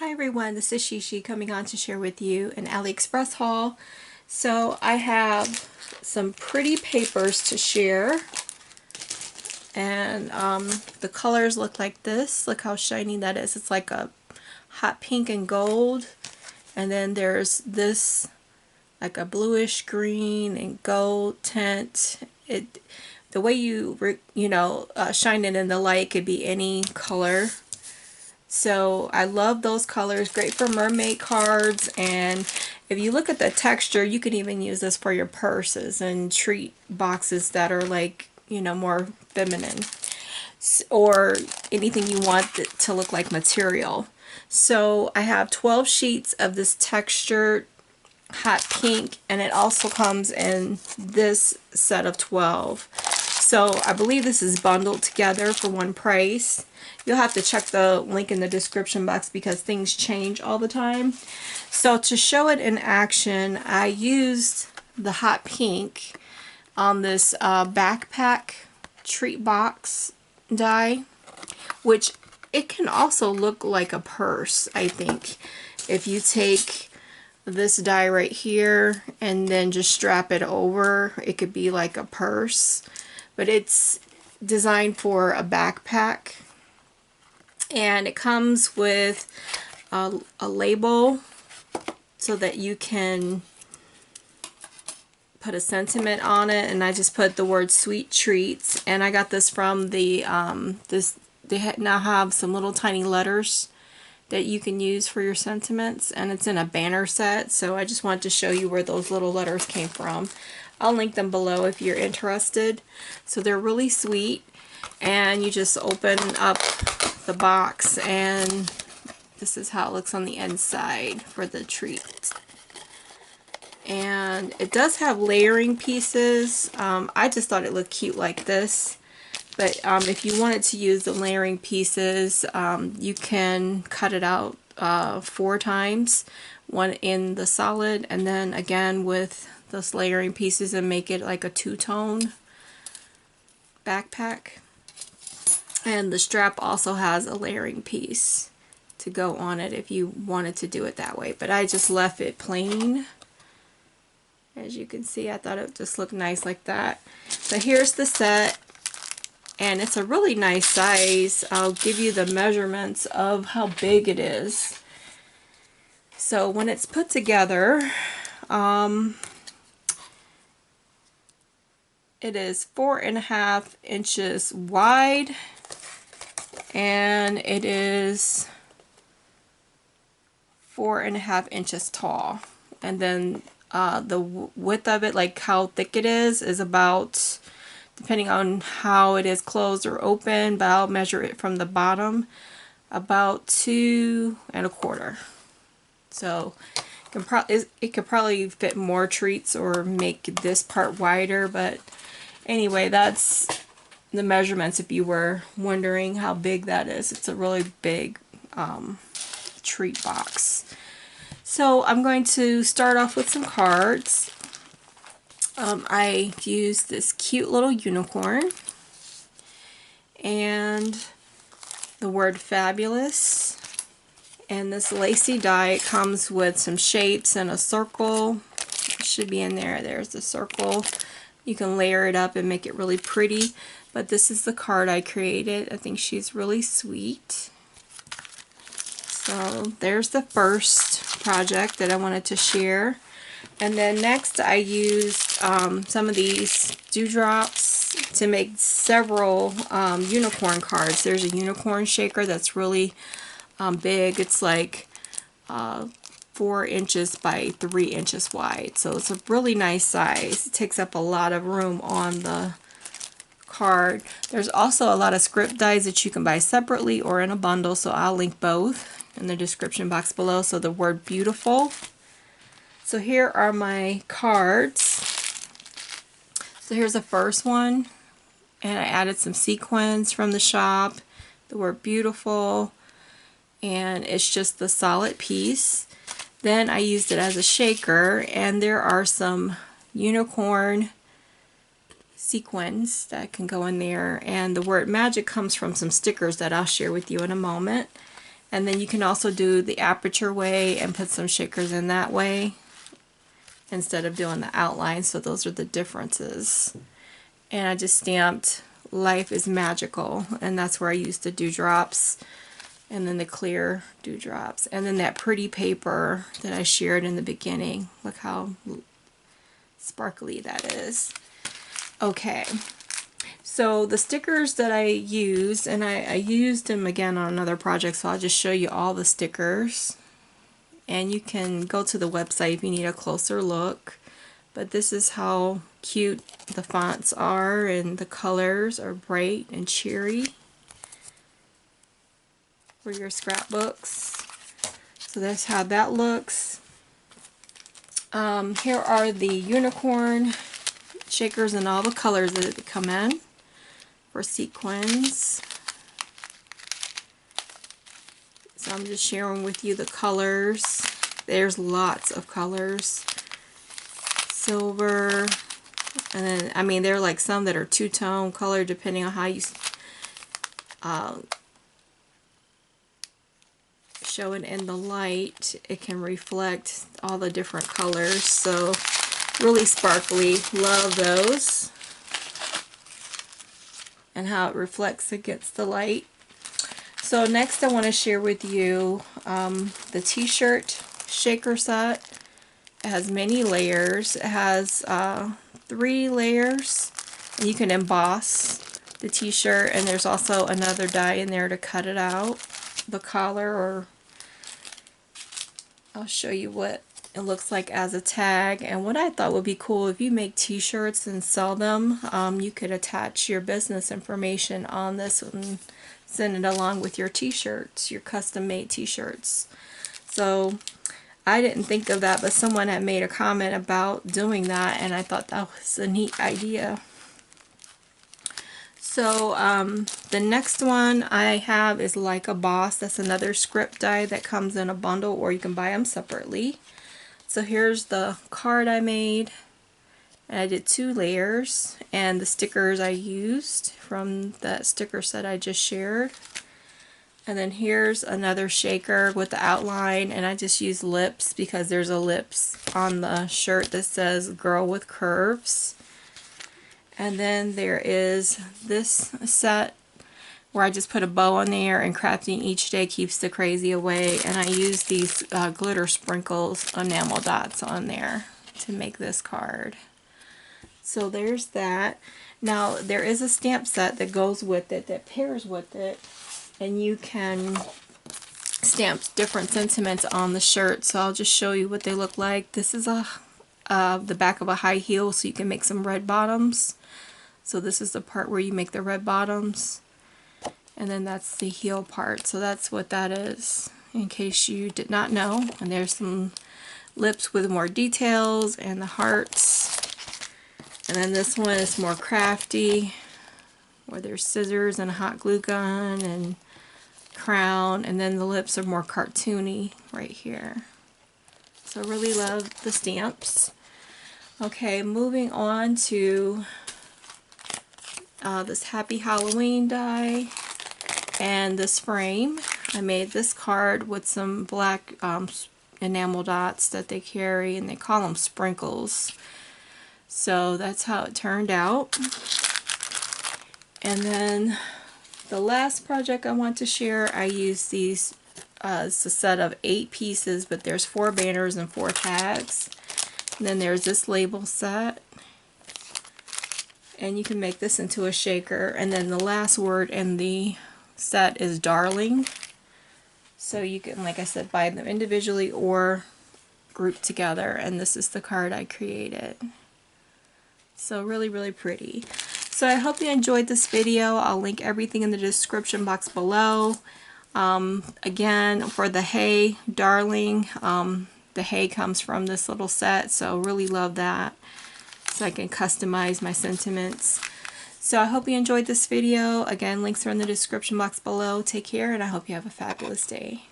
Hi everyone, this is SheShe coming on to share with you an Aliexpress haul. So I have some pretty papers to share, and the colors look like this. Look how shiny that is. It's like a hot pink and gold, and then there's this like a bluish green and gold tint. The way you shine it in the light could be any color. So I love those colors, great for mermaid cards, and if you look at the texture, you could even use this for your purses and treat boxes that are like, more feminine, or anything you want to look like material. So I have 12 sheets of this textured hot pink, and it also comes in this set of 12. So I believe this is bundled together for one price. You'll have to check the link in the description box because things change all the time. So to show it in action, I used the hot pink on this backpack treat box die, which it can also look like a purse, I think. If you take this die right here and then just strap it over, it could be like a purse, but it's designed for a backpack. And it comes with a label so that you can put a sentiment on it, and I just put the word sweet treats. And I got this from the they now have some little tiny letters that you can use for your sentiments, and it's in a banner set, so I just wanted to show you where those little letters came from. I'll link them below if you're interested. So they're really sweet, and you just open up the box, and this is how it looks on the inside for the treat. And it does have layering pieces. I just thought it looked cute like this, but if you wanted to use the layering pieces, you can cut it out 4 times, one in the solid and then again with those layering pieces, and make it like a two-tone backpack. And the strap also has a layering piece to go on it if you wanted to do it that way. But I just left it plain. As you can see, I thought it just looked nice like that. So here's the set, and it's a really nice size. I'll give you the measurements of how big it is. So when it's put together, it is 4.5 inches wide, and it is 4.5 inches tall. And then the width of it, like how thick it is about, depending on how it is closed or open, but I'll measure it from the bottom, about 2.25. So it could probably fit more treats or make this part wider, but anyway, that's the measurements if you were wondering how big that is. It's a really big treat box. So I'm going to start off with some cards. I used this cute little unicorn and the word fabulous, and this lacy die. It comes with some shapes and a circle. It should be in there. There's the circle. You can layer it up and make it really pretty, but this is the card I created. I think she's really sweet. So there's the first project that I wanted to share. And then next I used some of these dewdrops to make several unicorn cards. There's a unicorn shaker that's really big. It's like 4 inches by 3 inches wide. So it's a really nice size. It takes up a lot of room on the card. There's also a lot of script dies that you can buy separately or in a bundle, so I'll link both in the description box below. So the word beautiful. So here are my cards. So here's the first one, and I added some sequins from the shop, the word beautiful, and it's just the solid piece. Then I used it as a shaker, and there are some unicorn sequins that can go in there, and the word magic comes from some stickers that I'll share with you in a moment. And then you can also do the aperture way and put some shakers in that way instead of doing the outline. So those are the differences. And I just stamped Life is Magical, and that's where I used the dewdrops and then the clear dewdrops. And then that pretty paper that I shared in the beginning. Look how sparkly that is. Okay. So the stickers that I used, and I used them again on another project, so I'll just show you all the stickers. And you can go to the website if you need a closer look. But this is how cute the fonts are, and the colors are bright and cheery for your scrapbooks. So that's how that looks. Here are the unicorn shakers and all the colors that they come in for Sequins. So I'm just sharing with you the colors. There's lots of colors. Silver, and then, I mean, there are like some that are two-tone color depending on how you show it in the light. It can reflect all the different colors, so really sparkly. Love those. And how it reflects against the light. So next I want to share with you the t-shirt shaker set. It has many layers. It has 3 layers, and you can emboss the t-shirt, and there's also another die in there to cut it out, the collar, or I'll show you what it looks like as a tag. And what I thought would be cool, if you make t-shirts and sell them, you could attach your business information on this and send it along with your t-shirts, your custom made t-shirts. So I didn't think of that, but someone had made a comment about doing that, and I thought that was a neat idea. So the next one I have is Like a Boss. That's another script die that comes in a bundle, or you can buy them separately. So here's the card I made, and I did 2 layers, and the stickers I used from that sticker set I just shared. And then here's another shaker with the outline, and I just used lips because there's a lips on the shirt that says Girl with Curves. And then there is this set where I just put a bow on there, and crafting each day keeps the crazy away. And I used these glitter sprinkles, enamel dots on there to make this card. So there's that. Now there is a stamp set that goes with it, that pairs with it, and you can stamp different sentiments on the shirt. So I'll just show you what they look like. This is the back of a high heel, so you can make some red bottoms. So this is the part where you make the red bottoms, and then that's the heel part. So that's what that is, in case you did not know. And there's some lips with more details and the hearts. And then this one is more crafty, where there's scissors and a hot glue gun and crown, and then the lips are more cartoony right here. So I really love the stamps. Okay, moving on to this Happy Halloween die and this frame. I made this card with some black enamel dots that they carry, and they call them sprinkles. So that's how it turned out. And then the last project I want to share, I used these, it's a set of 8 pieces, but there's 4 banners and 4 tags. And then there's this label set, and you can make this into a shaker. And then the last word in the set is darling. So you can, like I said, buy them individually or group together. And this is the card I created. So really, really pretty. So I hope you enjoyed this video. I'll link everything in the description box below. Again, for the Hey Darling, the Hey comes from this little set, so really love that. So I can customize my sentiments. So I hope you enjoyed this video. Again, links are in the description box below. Take care, and I hope you have a fabulous day.